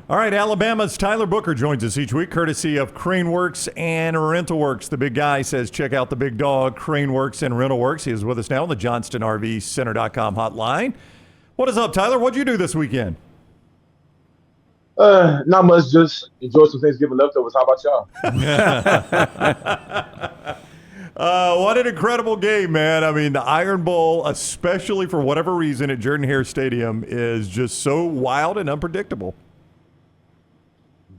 All right, Alabama's Tyler Booker joins us each week, courtesy of CraneWorks and RentalWorks. The big guy says, check out the big dog, CraneWorks and RentalWorks. He is with us now on the JohnstonRVCenter.com hotline. What is up, Tyler? What'd you do this weekend? Not much. Just enjoy some Thanksgiving leftovers. How about y'all? What an incredible game, man. I mean, the Iron Bowl, especially for whatever reason at Jordan-Hare Stadium, is just so wild and unpredictable.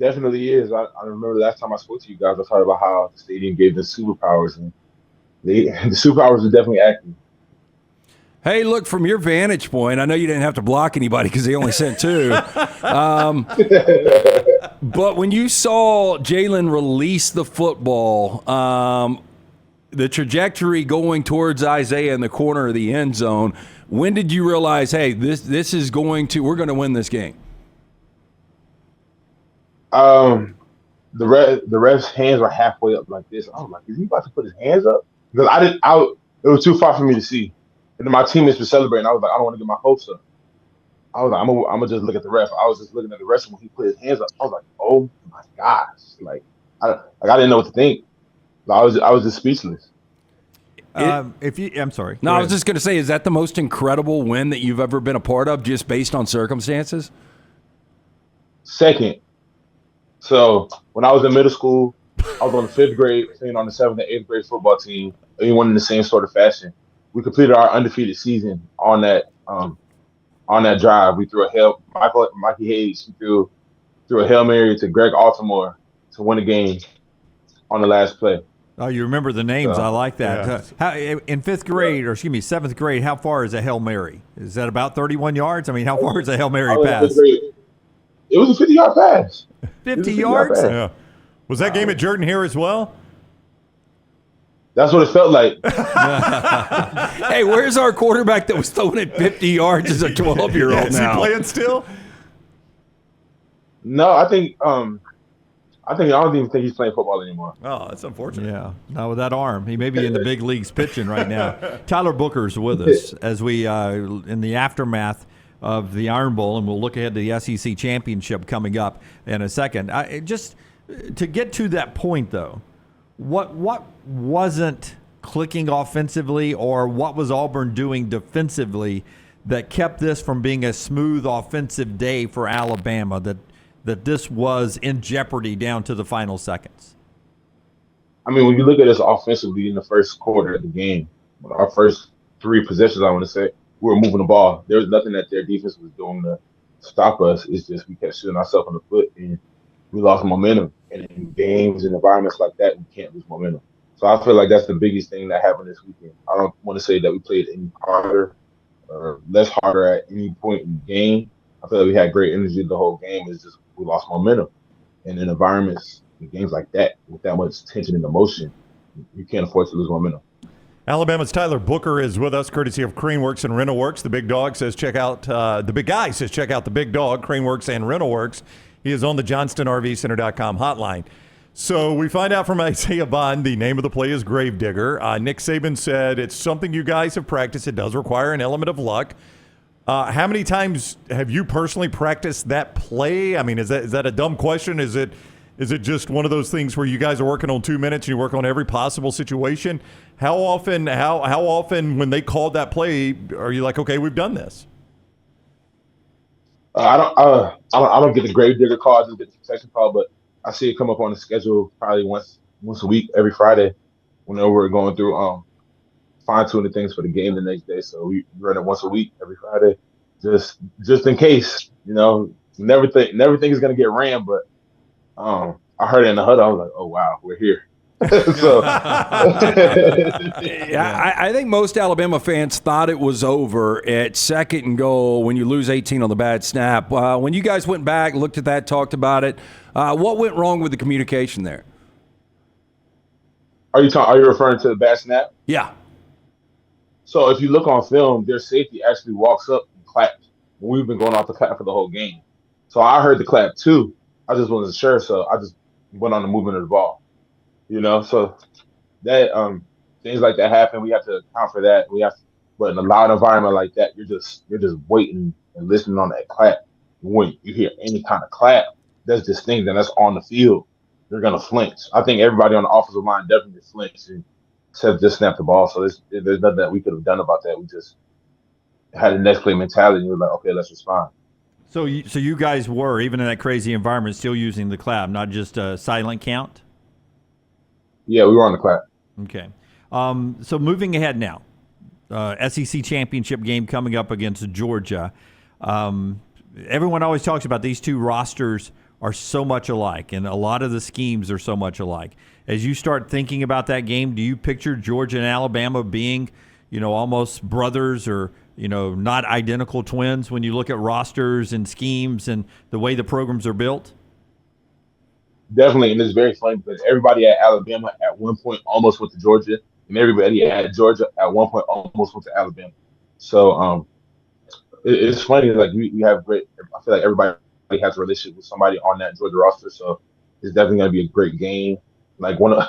Definitely is. I remember last time I spoke to you guys, I talked about how the stadium gave them superpowers, and the superpowers are definitely active. Hey, look, from your vantage point, I know you didn't have to block anybody because they only sent two. But when you saw Jalen release the football, the trajectory going towards Isaiah in the corner of the end zone, when did you realize, hey, this is we're going to win this game? The ref's hands were halfway up like this. I was like, is he about to put his hands up? Because it was too far for me to see. And then my teammates were celebrating. I was like, I don't want to get my hopes up. I was like, I'm gonna just look at the ref. I was just looking at the ref when he put his hands up. I was like, oh my gosh! I didn't know what to think. I was just speechless. I'm sorry. No, I was just going to say, is that the most incredible win that you've ever been a part of, just based on circumstances? Second. So when I was in middle school, I was on the 5th grade, playing on the 7th and 8th grade football team. Everyone in the same sort of fashion. We completed our undefeated season on that drive. We threw Mikey Hayes threw a Hail Mary to Greg Altamore to win the game on the last play. Oh, you remember the names. I like that. Yeah. In 7th grade, how far is a Hail Mary? Is that about 31 yards? I mean, how far is a Hail Mary pass? It was a 50-yard pass. 50 yards? Yeah. Was that game at Jordan-Hare as well? That's what it felt like. Hey, where's our quarterback that was throwing it 50 yards as a 12-year-old now? Is he playing still? No, I don't even think he's playing football anymore. Oh, that's unfortunate. Yeah, not with that arm. He may be in the big leagues pitching right now. Tyler Booker's with us as we in the aftermath of the Iron Bowl, and we'll look ahead to the SEC championship coming up in a second. Just to get to that point, though, what wasn't clicking offensively, or what was Auburn doing defensively that kept this from being a smooth offensive day for Alabama, that this was in jeopardy down to the final seconds? I mean, when you look at us offensively in the first quarter of the game, our first 3 possessions, I want to say, we were moving the ball. There was nothing that their defense was doing to stop us. It's just we kept shooting ourselves on the foot, and we lost momentum. And in games and environments like that, we can't lose momentum. So I feel like that's the biggest thing that happened this weekend. I don't want to say that we played any harder or less harder at any point in the game. I feel like we had great energy the whole game. It's just we lost momentum. And in environments, in games like that, with that much tension and emotion, you can't afford to lose momentum. Alabama's Tyler Booker is with us, courtesy of CraneWorks and RentalWorks. The big dog says check out, the big guy says check out the big dog, CraneWorks and RentalWorks. He is on the JohnstonRVCenter.com hotline. So we find out from Isaiah Bond the name of the play is Gravedigger. Nick Saban said it's something you guys have practiced. It does require an element of luck. How many times have you personally practiced that play? I mean, is that a dumb question? Is it just one of those things where you guys are working on 2 minutes and you work on every possible situation? How often when they called that play are you like, okay, we've done this? I don't get the Gravedigger call. I just get the protection call, but I see it come up on the schedule probably once a week, every Friday, whenever we're going through fine-tuning things for the game the next day. So we run it once a week, every Friday, just in case. You know, never think is gonna get ran, but I heard it in the huddle. I was like, oh wow, we're here. So yeah, I think most Alabama fans thought it was over at 2nd and goal when you lose 18 on the bad snap. When you guys went back, looked at that, talked about it, what went wrong with the communication there? Are you referring to the bad snap? Yeah. So if you look on film, their safety actually walks up and claps. We've been going off the clap for the whole game. So I heard the clap too. I just wasn't sure, so I just went on the movement of the ball. You know, so that things like that happen. We have to account for that. But in a loud environment like that, you're just waiting and listening on that clap. when you hear any kind of clap, that's distinct and that's on the field, you're gonna flinch. I think everybody on the offensive line definitely flinched and said just snap the ball. So there's nothing that we could have done about that. We just had a next play mentality and we were like, okay, let's respond. So you guys were, even in that crazy environment, still using the clap, not just a silent count? Yeah, we were on the clap. Okay. So moving ahead now, SEC championship game coming up against Georgia. Everyone always talks about these two rosters are so much alike, and a lot of the schemes are so much alike. As you start thinking about that game, do you picture Georgia and Alabama being, almost brothers or, not identical twins when you look at rosters and schemes and the way the programs are built? Definitely, and it's very funny because everybody at Alabama at one point almost went to Georgia, and everybody at Georgia at one point almost went to Alabama. So it's funny, like we have great. I feel like everybody has a relationship with somebody on that Georgia roster, so it's definitely going to be a great game. Like one of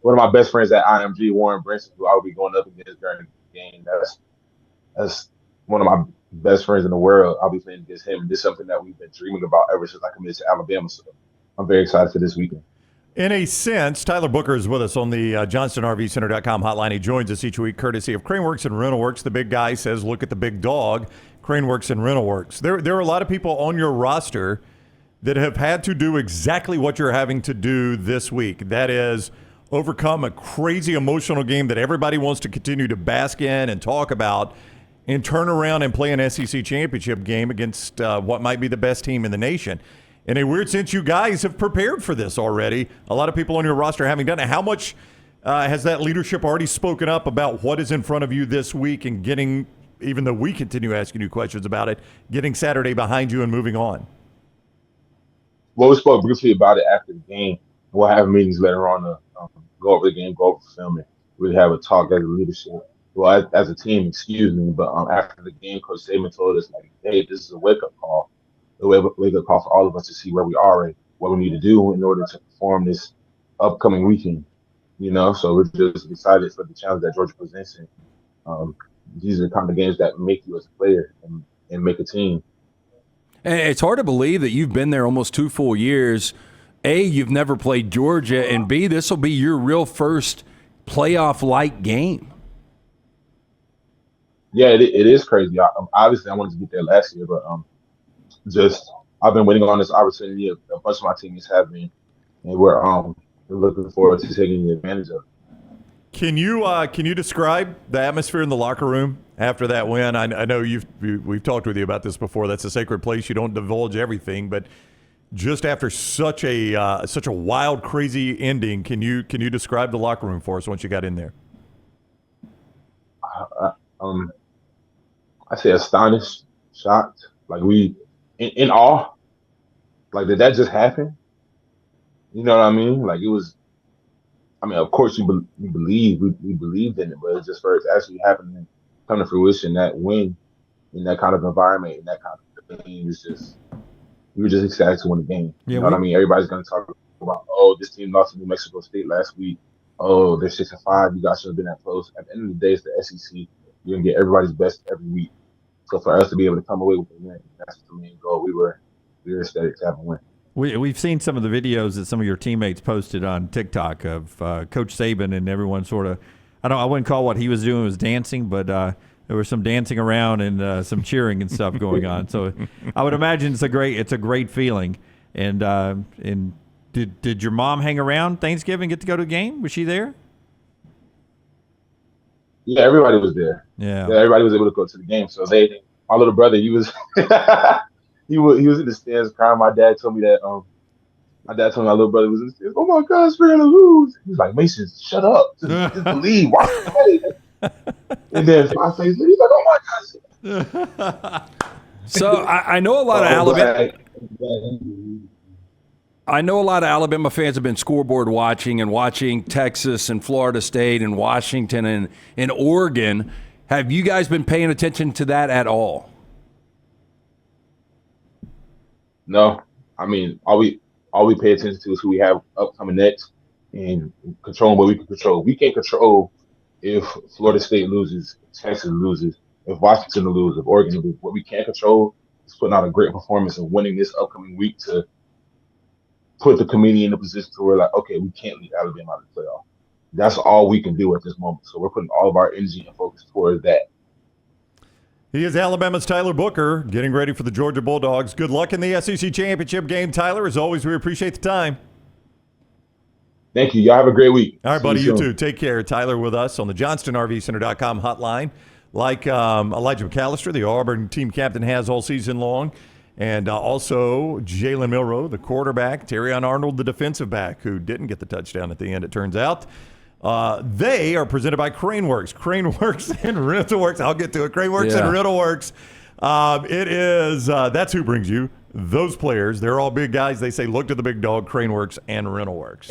my best friends at IMG, Warren Branson, who I will be going up against during the game. That's one of my best friends in the world. I'll be playing against him, and this is something that we've been dreaming about ever since I committed to Alabama. So I'm very excited for this weekend. In a sense, Tyler Booker is with us on the JohnstonRVCenter.com hotline. He joins us each week courtesy of CraneWorks and RentalWorks. The big guy says, look at the big dog, CraneWorks and RentalWorks. There are a lot of people on your roster that have had to do exactly what you're having to do this week. That is overcome a crazy emotional game that everybody wants to continue to bask in and talk about and turn around and play an SEC championship game against what might be the best team in the nation. In a weird sense, you guys have prepared for this already. A lot of people on your roster having done it. How much has that leadership already spoken up about what is in front of you this week and getting, even though we continue asking you questions about it, getting Saturday behind you and moving on? Well, we spoke briefly about it after the game. We'll have meetings later on to go over the game, go over film, and really have a talk as a leadership. Well, as a team, excuse me, but after the game, Coach Saban told us, like, hey, this is a wake-up call. A wake-up call for all of us to see where we are and what we need to do in order to perform this upcoming weekend. So we're just excited for the challenge that Georgia presents. And these are the kind of games that make you as a player and make a team. And it's hard to believe that you've been there almost 2 full years. A, you've never played Georgia, and B, this will be your real first playoff-like game. Yeah, it is crazy. Obviously, I wanted to get there last year, but I've been waiting on this opportunity. A bunch of my teammates have been, and we're looking forward to taking advantage of it. Can you describe the atmosphere in the locker room after that win? I know we've talked with you about this before. That's a sacred place. You don't divulge everything, but just after such a wild, crazy ending, can you describe the locker room for us once you got in there? I say astonished, shocked, like we in awe. Like, did that just happen? You know what I mean? Like, it was. I mean, of course, we believed in it, but it's just for it to actually happen and come to fruition, that win in that kind of environment, in that kind of thing, we were just excited to win the game. Yeah, you know what I mean? Everybody's going to talk about, oh, this team lost to New Mexico State last week. Oh, they're 6-5. You guys should have been that close. At the end of the day, it's the SEC. You're going to get everybody's best every week. So for us to be able to come away with a win, that's the main goal. We were ecstatic to have a win. We've seen some of the videos that some of your teammates posted on TikTok of Coach Saban and everyone sort of, I wouldn't call what he was doing was dancing, but there was some dancing around and some cheering and stuff going on. So I would imagine it's a great feeling. And did your mom hang around Thanksgiving, get to go to a game? Was she there? Yeah, everybody was there. Yeah, everybody was able to go to the game. So my little brother, he was he was in the stands crying. My dad told me that my little brother was in the stands. Oh my gosh, we're gonna lose. He's like, Mason, shut up. Just believe. Watch the play. And then 5 seconds later, he's like, oh my gosh. So I know a lot of Alabama. I know a lot of Alabama fans have been scoreboard watching Texas and Florida State and Washington and Oregon. Have you guys been paying attention to that at all? No. I mean, all we pay attention to is who we have upcoming next and controlling what we can control. We can't control if Florida State loses, if Texas loses, if Washington loses, if Oregon loses. What we can control is putting out a great performance and winning this upcoming week to put the committee in a position to where, like, okay, we can't leave Alabama out of the playoff. That's all we can do at this moment. So we're putting all of our energy and focus towards that. He is Alabama's Tyler Booker, getting ready for the Georgia Bulldogs. Good luck in the SEC championship game, Tyler. As always, we appreciate the time. Thank you. Y'all have a great week. All right, See buddy, you soon. too. Take care. Tyler with us on the JohnstonRVCenter.com hotline. Like Elijah McAllister, the Auburn team captain, has all season long. And also Jalen Milroe, the quarterback, Terrion Arnold, the defensive back, who didn't get the touchdown at the end, it turns out. They are presented by CraneWorks. CraneWorks and RentalWorks. I'll get to it. CraneWorks and RentalWorks. That's who brings you those players. They're all big guys. They say, look to the big dog, CraneWorks and RentalWorks.